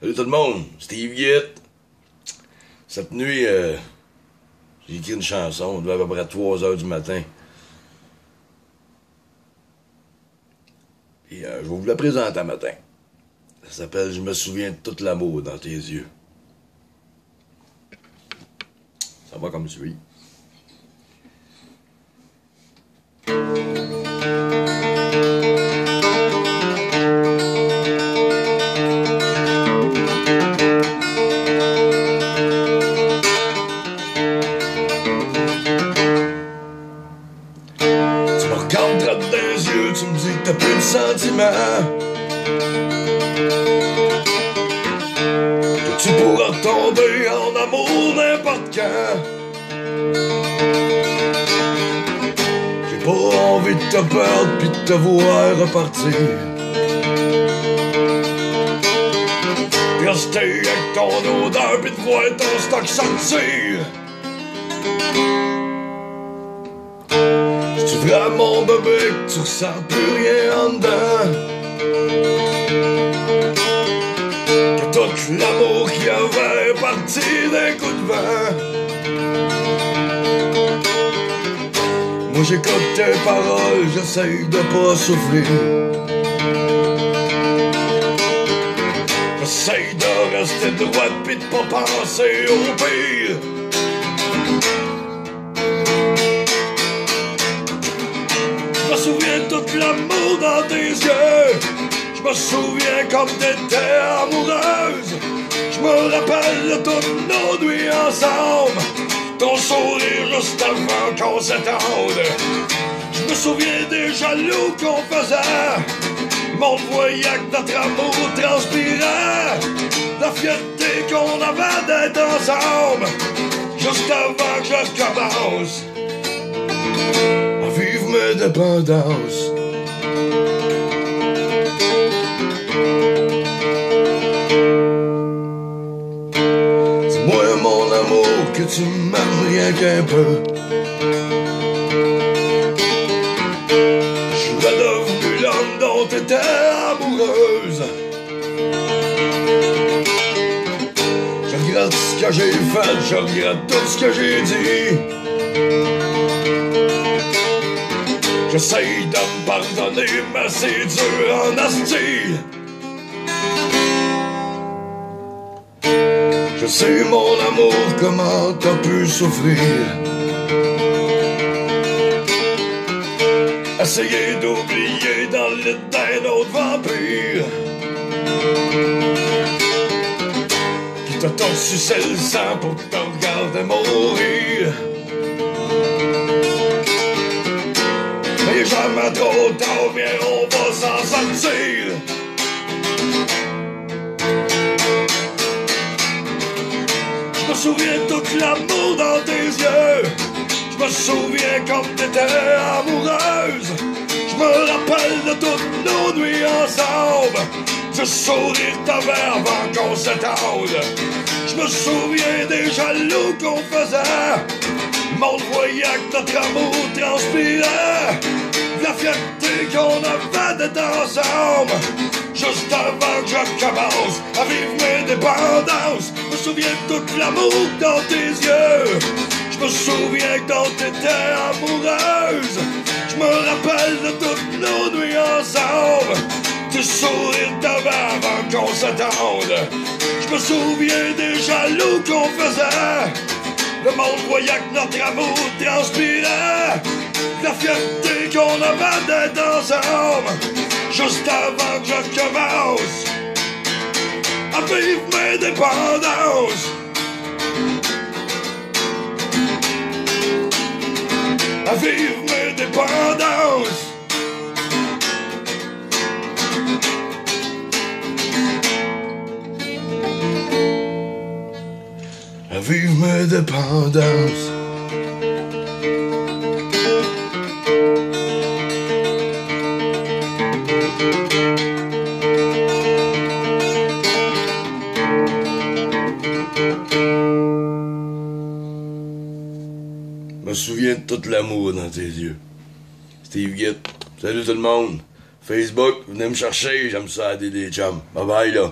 Salut tout le monde, Steve Gitt. Cette nuit, j'ai écrit une chanson, il devait à peu près 3h du matin. Et je vais vous la présenter un matin. Ça s'appelle « Je me souviens de tout l'amour dans tes yeux ». Ça va comme suit. Tu me regardes droit dans les yeux, tu me dis que t'as plus de sentiments, que tu pourras tomber en amour n'importe quand. J'ai pas envie de te perdre pis de te voir repartir, de rester avec ton odeur pis de voir ton stock sortir. C'est vraiment bébé que tu ressens plus rien en dedans, que tout l'amour qu'il y avait est parti d'un coup de vent. Moi j'écoute tes paroles, j'essaye de pas souffrir, j'essaye de rester droite pis de pas penser au pire. Je me souviens de tout l'amour dans tes yeux, je me souviens comme t'étais amoureuse, je me rappelle de toutes nos nuits ensemble, ton sourire juste avant qu'on s'attende. Je me souviens des jaloux qu'on faisait, mon voyait que notre amour transpirait, la fierté qu'on avait d'être ensemble, juste avant que je commence à vivre mes dépendances. Dis-moi mon amour que tu m'aimes rien qu'un peu, je suis redevenu l'homme dont t'étais amoureuse. Je regrette ce que j'ai fait, je regrette tout ce que j'ai dit, j'essaye de me pardonner, mais c'est dur en asti. Je sais mon amour comment t'as pu souffrir, essayer d'oublier dans le lit d'un autre vampire qui t'a tant sucé le sang pour te regarder mourir. Mais il est jamais trop tard, viens on va s'en sortir. Je me souviens de tout l'amour dans tes yeux, je me souviens comme t'étais amoureuse, je me rappelle de toutes nos nuits ensemble, du sourire t'avais avant qu'on s'attende. Je me souviens des jaloux qu'on faisait, mon voyait que notre amour transpirait, de la fierté qu'on avait d'être ensemble, juste avant que je commence à vivre mes dépendances. Je me souviens de tout l'amour dans tes yeux, je me souviens que dont t'étais amoureuse, je me rappelle de toutes nos nuits ensemble, du sourire t'avais avant qu'on s'attende. Je me souviens des jaloux qu'on faisait, le monde voyait que notre amour transpirait, de la fierté qu'on avait d'être ensemble, juste avant que je commence à vivre mes dépendances. À vivre mes dépendances. À vivre mes dépendances. Je me souviens de tout l'amour dans tes yeux. Steve Gitt. Salut tout le monde. Facebook, venez me chercher, j'aime ça aider des chums. Bye bye là.